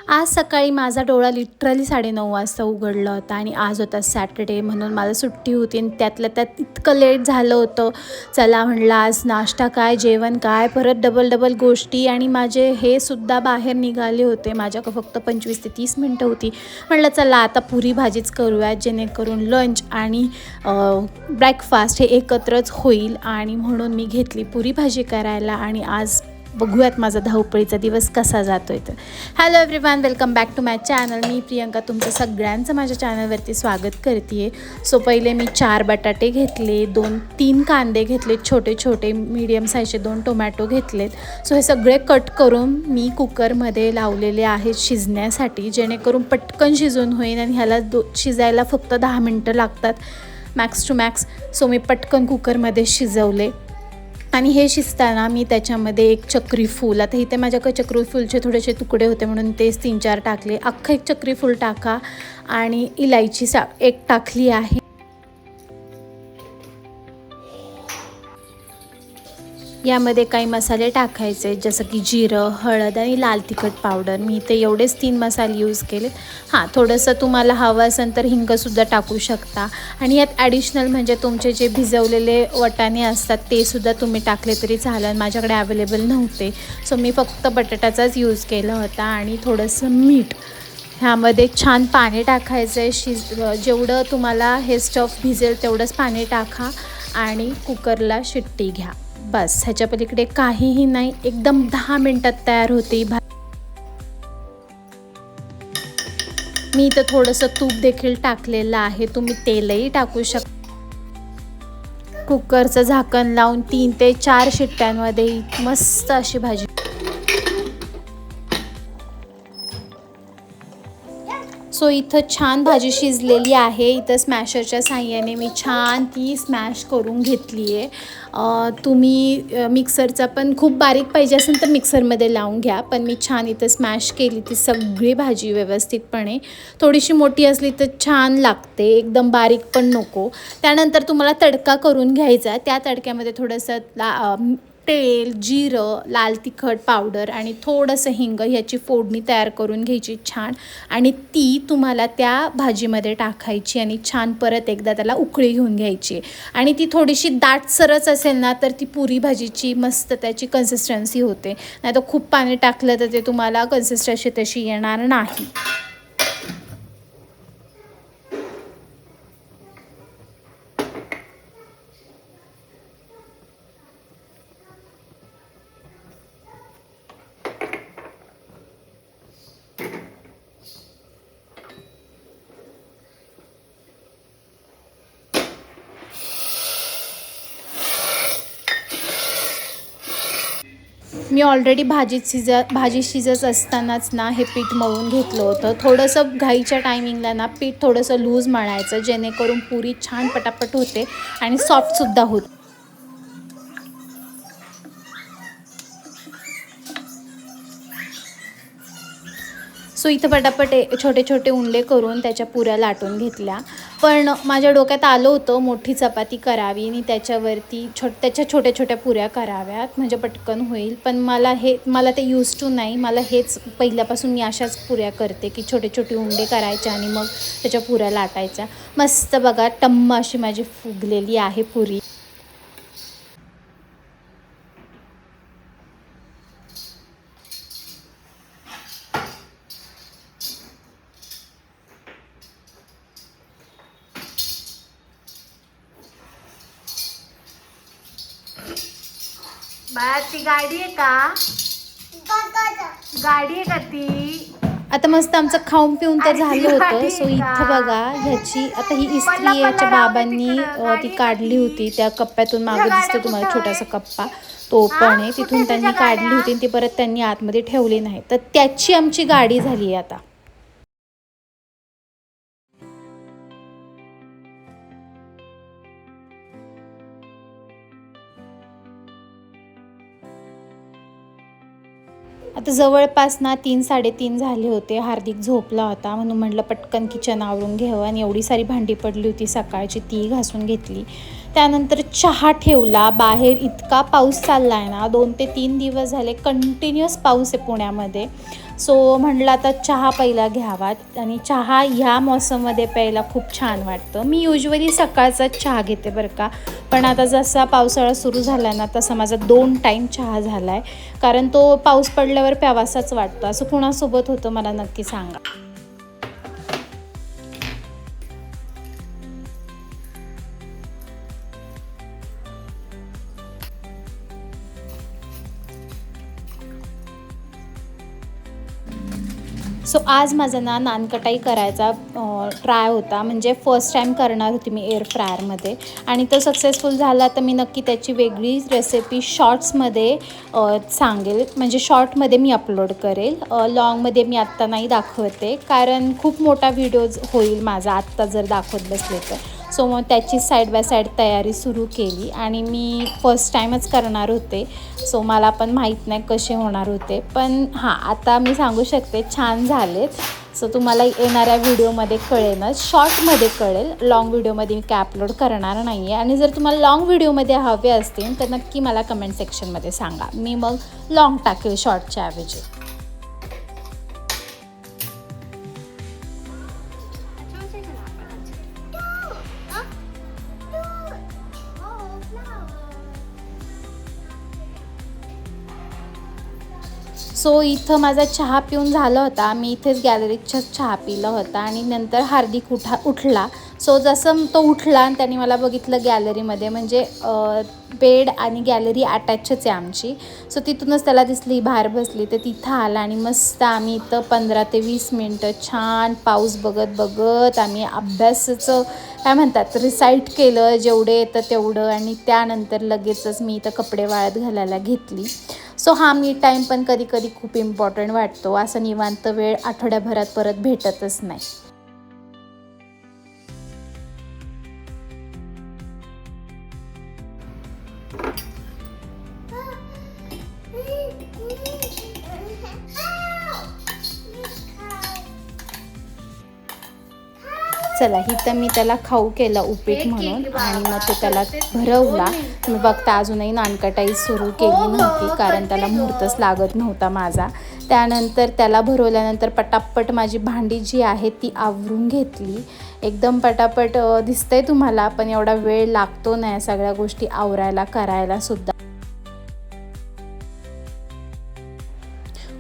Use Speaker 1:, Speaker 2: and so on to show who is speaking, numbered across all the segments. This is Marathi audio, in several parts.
Speaker 1: आज सकाळी माझा डोळा लिटरली 9:30 वाजता उघडला होता आणि आज होता सॅटर्डे म्हणून मला सुट्टी होती आणि त्यातल्या त्यात इतकं लेट झालं होतं. चला म्हटलं आज नाश्ता काय, जेवण काय, परत डबल गोष्टी आणि माझे हे सुद्धा बाहेर निघाले होते. माझ्याकडं फक्त 25 ते 30 मिनटं होती. म्हटलं चला आता पुरी भाजीच करूयात जेणेकरून लंच आणि ब्रेकफास्ट हे एकत्रच होईल आणि म्हणून मी घेतली पुरी भाजी करायला आणि आज बघूयात माझा धावपळीचा दिवस कसा जातोय. तर hello everyone, welcome back to my channel. मी प्रियंका तुमचं सगळ्यांचं माझ्या चॅनलवरती स्वागत करते आहे. सो पहिले मी 4 बटाटे घेतले, 2-3 कांदे घेतले छोटे छोटे, मीडियम साईजचे 2 टोमॅटो घेतलेत. सो हे सगळे कट करून मी कुकरमध्ये लावलेले आहेत शिजण्यासाठी, जेणेकरून पटकन शिजून होईल आणि ह्याला शिजायला फक्त 10 मिनटं लागतात मॅक्स टू मॅक्स. सो मी पटकन कुकरमध्ये शिजवले आणि हे शिजताना मी त्याच्यामध्ये एक चक्री फूल, आता इथे माझ्याकडे चक्री फूलचे थोडेसे तुकडे होते म्हणून तेच 3-4 टाकले. अख्खं एक चक्री फूल टाका आणि इलायची एक टाकली आहे. यामध्ये काही मसाले टाकायचे जसं की जिरं, हळद आणि लाल तिखट पावडर. मी इथे एवढेच 3 मसाले यूज केले. हां, थोडंसं तुम्हाला हवं असेल तर हिंगसुद्धा टाकू शकता आणि यात ॲडिशनल म्हणजे तुमचे जे भिजवलेले वाटाणे असतात ते सुद्धा तुम्ही टाकले तरी चालेल. माझ्याकडे अवेलेबल नव्हते सो मी फक्त बटाट्याचाच यूज केला होता आणि थोडंसं मीठ. ह्यामध्ये छान पाणी टाकायचं आहे. जेवढं तुम्हाला हे स्टफ भिजेल तेवढंच पाणी टाका आणि कुकरला शिट्टी घ्या. बस, ह्याच्या पलीकडे काहीही नाही. एकदम 10 मिनटात तयार होते. मी इथं थोडंसं तूप देखील टाकलेलं आहे, तुम्ही तेलही टाकू शकता. कुकरचं झाकण लावून 3 ते 4 शिट्ट्यांमध्ये मस्त अशी भाजी. सो इथं छान भाजी शिजलेली आहे. इथं स्मॅशरच्या साहाय्याने मी छान ती स्मॅश करून घेतली आहे. तुम्ही मिक्सरचा पण खूप बारीक पाहिजे असेल तर मिक्सरमध्ये लावून घ्या, पण मी छान इथं स्मॅश केली ती सगळी भाजी व्यवस्थितपणे. थोडीशी मोठी असली तर छान लागते, एकदम बारीक पण नको. त्यानंतर तुम्हाला तडका करून घ्यायचा. त्या तडक्यामध्ये थोडंसं तेल, जिरं, लाल तिखट पावडर आणि थोडंसं हिंग ह्याची फोडणी तयार करून घ्यायची छान आणि ती तुम्हाला त्या भाजीमध्ये टाकायची आणि छान परत एकदा त्याला उकळी घेऊन घ्यायची. आणि ती थोडीशी दाटसरच असेल ना तर ती पुरी भाजीची मस्त त्याची कन्सिस्टन्सी होते. नाही तर खूप पाणी टाकलं तर ते तुम्हाला कन्सिस्टन्सी तशी येणार नाही. मी ऑलरेडी भाजी शिजत असतानाच ना हे पीठ मळून घेतलं होतं. थोडंसं घाईच्या टायमिंगला ना पीठ थोडंसं लूज मळायचं, जेणेकरून पुरी छान पटापट होते आणि सॉफ्टसुद्धा होते. सो इथं पटापट छोटे छोटे उंडे करून त्याच्या पुऱ्या लाटून घेतल्या. पण माझ्या डोक्यात आलं होतं मोठी चपाती करावी आणि त्याच्यावरती त्याच्या छोट्या छोट्या पुऱ्या कराव्यात म्हणजे पटकन होईल. पण मला ते यूज टू नाही. मला हेच पहिल्यापासून मी अशाच पुऱ्या करते की छोटे छोटे उंडे करायचे आणि मग त्याच्या पुऱ्या लाटायच्या. मस्त बघा टम्म अशी माझी फुगलेली आहे पुरी. बाळा ती गाडी आहे का? गाडी आहे का ती? आता मस्त आमचं खाऊन पिऊन तर झालं होतं. सो इथं बघा ह्याची आता ही इस्त्री याच्या बाबांनी ती काढली होती त्या कप्प्यातून. मागे दिसतो तुम्हाला छोटासा कप्पा, तो पण आहे तिथून त्यांनी काढली होती आणि ती परत त्यांनी आतमध्ये ठेवली नाही. तर त्याची आमची गाडी झाली आहे आता. आता जवळपास ना 3-3:30 झाले होते. हार्दिक झोपला होता म्हणून म्हटलं पटकन किचन आवरून घ्यावं आणि एवढी सारी भांडी पडली होती सकाळची ती घासून घेतली. त्यानंतर चहा ठेवला. बाहेर इतका पाऊस चालला आहे ना, 2 ते 3 दिवस झाले कंटिन्युअस पाऊस आहे पुण्यामध्ये. सो म्हटलं आता चहा पहिला घ्यावा आणि चहा ह्या मौसममध्ये प्यायला खूप छान वाटतं. मी युजली सकाळचाच चहा घेते बरं का, पण आता जसा पावसाळा सुरू झाला ना तसा माझा 2 टाईम चहा झाला आहे, कारण तो पाऊस पडल्यावर प्यावासाच वाटतो. असं कुणासोबत होतं मला नक्की सांगा. सो आज माझा ना नानकटाई करायचा ट्राय होता, म्हणजे फर्स्ट टाईम करणार होती मी एअर फ्रायरमध्ये आणि तो सक्सेसफुल झाला. तर मी नक्की त्याची वेगळी रेसिपी शॉर्ट्समध्ये सांगेल, म्हणजे शॉर्टमध्ये मी अपलोड करेल. लॉंगमध्ये मी आत्ता नाही दाखवते, कारण खूप मोठा व्हिडिओज होईल माझा आत्ता जर दाखवत बसले तर. सो मग त्याची साईड बाय साईड तयारी सुरू केली आणि मी फर्स्ट टाईमच करणार होते. सो मला पण माहीत नाही कसे होणार होते, पण हां आता मी सांगू शकते छान झालेत. सो तुम्हाला येणाऱ्या व्हिडिओमध्ये कळेलच, शॉर्टमध्ये कळेल. लाँग व्हिडिओमध्ये मी काय अपलोड करणार नाही आहे. आणि जर तुम्हाला लाँग व्हिडिओमध्ये हवे असतील तर नक्की मला कमेंट सेक्शनमध्ये सांगा, मी मग लाँग टाकेल शॉर्टच्या ऐवजी. सो इथं माझा चहा पिऊन झाला होता. मी इथेच गॅलरीतच चहा पिला होता आणि नंतर हार्दिक उठला. सो जसं तो उठला आणि त्याने मला बघितलं गॅलरीमध्ये, म्हणजे बेड आणि गॅलरी अटॅचच आहे आमची. सो तिथूनच त्याला दिसली बाहेर बसली, तर तिथं आला आणि मस्त आम्ही इथं 15 ते 20 मिनटं छान पाऊस बघत बघत आम्ही अभ्यासाचं काय म्हणतात रिसाईट केलं, जेवढे येतं तेवढं. आणि त्यानंतर लगेचच मी इथं कपडे वाळत घालायला घेतली. सो हा मी टाईम पण कधी कधी खूप इम्पॉर्टंट वाटतो. असं निवांत वेळ आठवड्याभरात परत भेटतच नाही. चला इथं मी त्याला खाऊ केला उपीट म्हणून आणि मग तो त्याला भरवला. मी बघता अजूनही नानकटाई सुरू केली नव्हती, कारण त्याला मुहूर्तच लागत नव्हता माझा. त्यानंतर त्याला भरवल्यानंतर पटापट माझी भांडी जी आहे ती आवरून घेतली. एकदम पटापट दिसतंय तुम्हाला, पण एवढा वेळ लागतो नाही सगळ्या गोष्टी आवरायला करायला सुद्धा.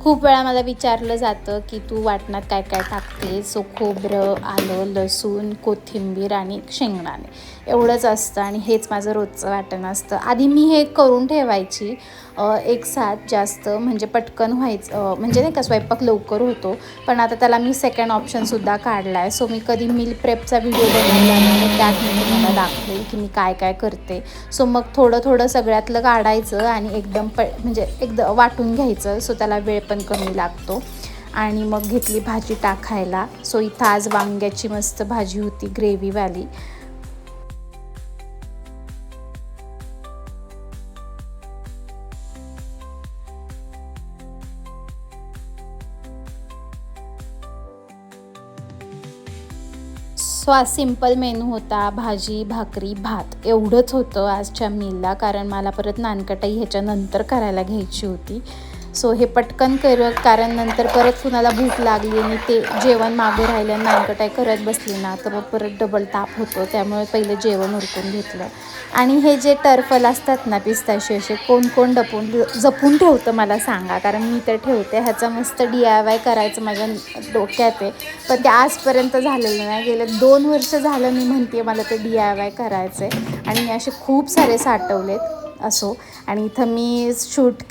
Speaker 1: खूप वेळा मला विचारलं जातं की तू वाटणात काय काय टाकते. सो खोबरं, आलं, लसूण, कोथिंबीर आणि शेंगदाणे एवढंच असतं आणि हेच माझं रोजचं वाटण असतं. आधी मी हे करून ठेवायची एक साथ जास्त, म्हणजे पटकन व्हायचं, म्हणजे नाही का स्वयंपाक लवकर होतो. पण आता त्याला मी सेकंड ऑप्शनसुद्धा काढला आहे. सो मी कधी मील प्रेपचा व्हिडिओ बनवला नाही, त्यात मी तुम्हाला दाखवेल की मी काय काय करते. सो मग थोडं थोडं सगळ्यातलं काढायचं आणि एकदम म्हणजे एकदम वाटून घ्यायचं. सो त्याला वेळ पण कमी लागतो. आणि मग घेतली भाजी टाकायला. सो इथं आज वांग्याची मस्त भाजी होती ग्रेव्हीवाली. सो आज सिम्पल मेनू होता, भाजी, भाकरी, भात एवढंच होतं आजच्या मीलला, कारण मला परत नानकटाई ह्याच्यानंतर करायला घ्यायची होती. सो हे पटकन कारण नंतर परत कुणाला भूक लागली आणि ते जेवण मागे राहिलं, नानकटाई करत बसली ना तर मग परत डबल ताप होतो. त्यामुळे पहिलं जेवण उरकून घेतलं. आणि हे जे टर्फल असतात ना पिस्ताशियो, असे कोण कोण जपून ठेवतं मला सांगा, कारण मी तर ठेवते. ह्याचा मस्त DIY करायचं माझ्या डोक्यात आहे, पण ते आजपर्यंत झालेलं नाही. गेले 2 वर्ष झालं मी म्हणते मला ते DIY करायचं आहे आणि मी असे खूप सारे साठवलेत. असो, आणि इथं मी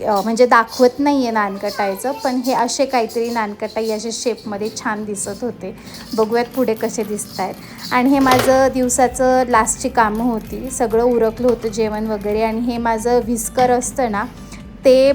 Speaker 1: म्हणजे दाखवत नाही आहे नानकटाईचं, पण हे असे काहीतरी नानकटाई असे शेपमध्ये छान दिसत होते. बघूयात पुढे कसे दिसत आहेत. आणि हे माझं दिवसाचं लास्टची कामं होती. सगळं उरकलं होतं जेवण वगैरे. आणि हे माझं व्हिस्कर असतं ना, ते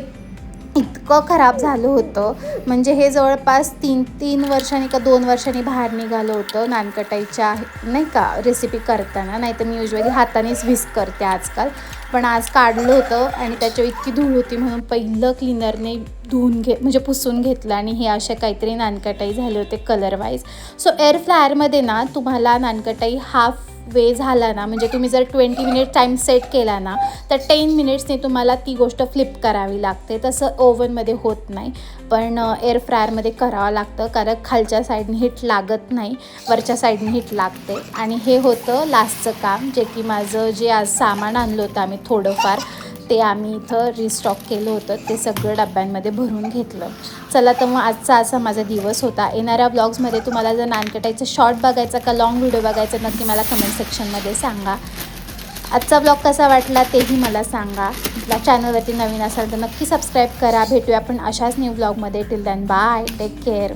Speaker 1: इतकं खराब झालं होतं, म्हणजे हे जवळपास 3 वर्षांनी का 2 वर्षांनी बाहेर निघालं होतं नानकटाईच्या नाही का रेसिपी करताना. नाही तर मी युजली हातानेच व्हिस्क करते आजकाल, पण आज काढलं होतं आणि त्याच्यावर इतकी धूळ होती म्हणून पहिलं क्लिनरने म्हणजे पुसून घेतलं. आणि हे असे काहीतरी नानकटाई झाले होते कलरवाईज. सो एअर फ्रायरमध्ये ना तुम्हाला नानकटाई हाफ वे झाला ना, म्हणजे तुम्ही जर 20 मिनिट टाईम सेट केला ना तर 10 मिनिट्सने तुम्हाला ती गोष्ट फ्लिप करावी लागते. तसं ओव्हनमध्ये होत नाही, पण एअर फ्रायरमध्ये करावं लागतं, कारण खालच्या साईडने हीट लागत नाही, वरच्या साईडने हीट लागते. आणि हे होतं लास्टचं काम, जे की माझं जे आज सामान आणलं होतं आम्ही थोडंफार, ते आम्ही इथं रिस्टॉक केलं होतं, ते सगळं डब्यांमध्ये भरून घेतलं. चला तर मग आजचा असा माझा दिवस होता. येणाऱ्या ब्लॉग्समध्ये तुम्हाला जर नानकटाईचं शॉर्ट बघायचा का लाँग व्हिडिओ बघायचा नक्की मला कमेंट सेक्शनमध्ये सांगा. आजचा ब्लॉग कसा वाटला तेही मला सांगा. आपल्या चॅनलवरती नवीन असाल तर नक्की सबस्क्राईब करा. भेटूया आपण अशाच न्यू ब्लॉगमध्ये. Till then bye, take care.